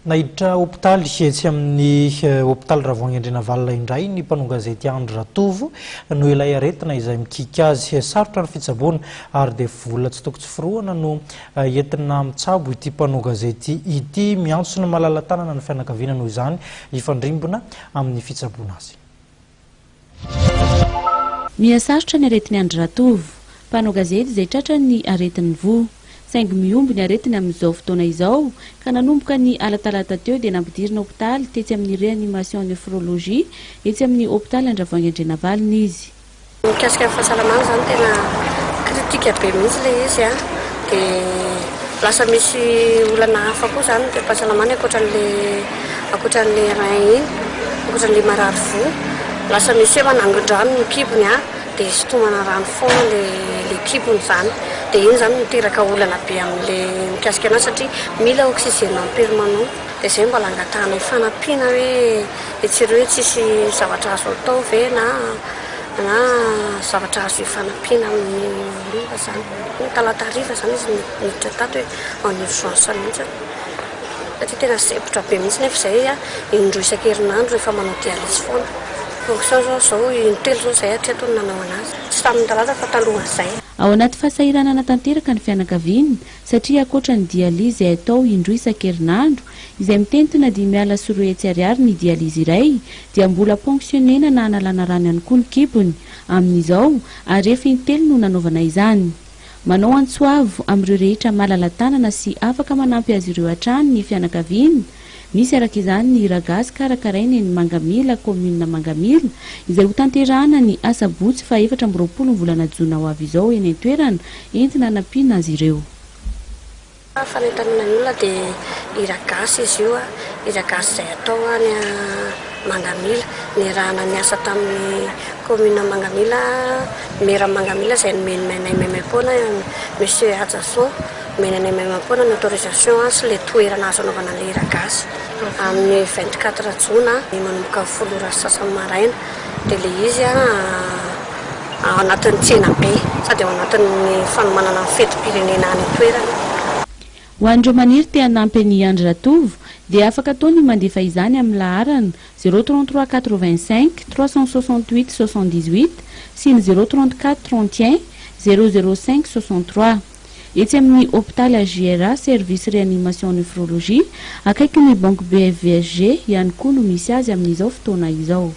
Nahiditra hôpitaly etsy amin'ny hôpitaly Ravoagn'Andrenavalona indray ny mpanao gazety Andry Ratovo no ilay aretina izay mikika azy sarotra ny fitsaboana ary dia vola tsy tokony tsy firohana no entina mitsabo ity mpanao gazety ity miantsona malala-tanana ny fianakaviana noho izany ifandrimbona amin'ny fitsaboana azy. Mihasarotra ny aretin'ny Andry Ratovo, mpanao gazety izay tratra ny aretin'ny voa. Saingy miomby ny aretiny amin'izao fotoana izao ka nanomboka ny alatalata teo dia nampidirina hôpitaly tetsy amin'ny réanimation néphrologie etsy amin'ny hôpitaly Ravoagn'Andrenavalona izy. Mikasika fahasalamana zany tena kritika be mihitsy ilay izy dia lasa misy olana hafa koa zany dia fahasalamana ankoatran'ilay rein iny, ankoatran'ilay marary voa, lasa misy manangon-drano ny kibony dia sitomana rano foana ilay kibony zany. Dia iny zany miteraka olana be amin'ilay mikasika anazy satria mila oxygène en permanent. Dia izay mbola angatahana fanampiana hoe etsireo hoe tsisy zavatra azo atao ve na zavatra azo fanampiana amin'ny riva zany. Talata riva zany izy miditra tato hoe en urgence mihitsy. Satria tena sepotra be mihitsy nefa izay indroa isan-kerinandro rehefa manao dialyse foana. Fonction zao intelo zao izay hatreto ny nanao anazy. Tsy tamin'ny talata fa taloha izay. Ao anaty fahasahiranana tanteraka ny fianakaviana satria ankoatra ny dialyse izay atao indroa isan-kerinandro izay mitentina dia miala sy 2 ariary ny dialyse iray dia mbola ponctionnena na analana rano ihany koa ny kibony amin'izao ary rehefa intelo no nanaovana izany. Manao antsoavo amin'ireo rehetra malala-tanana sy afaka manampy azy ireo hatrany ny fianakaviana. Misy araka izany ny Ragasy karakaraina ny Mangamila commune Mangamila izay ho tanterahana ny asabotsy fa 14 volana jona ho avy izao eny an-toerana entina hanampiana azy ireo. Fanentanana ny olona dia Ragasy izy io, Ragasy izay atao any Mangamila, ny rahana niasa tamin'ny commune Mangamila, maire Mangamila izay nomenay maimaimpona monsieur Adjason, menanay maimaimpona ny autorisation sy ilay toerana azo anaovana ilay Ragasy. Amin'ny 24 jona manomboka 10 sasany maraina dia ilay izy ao anatin'ny tsena be sady ao anatin'ny fanomanana ny fetim-pirenena any toerana. Ho an'ireo maniry te hanampy ny Andry Ratovo dia afaka ataony mandefa izany amin'ny laharana 033 85 368 78 sy ny 034 31 005 63. Etsy amin'ny hôpitaly AJRA service réanimation néphrologie akaiky ny banque BFVSG ihany koa no misy azy amin'izao fotoana izao.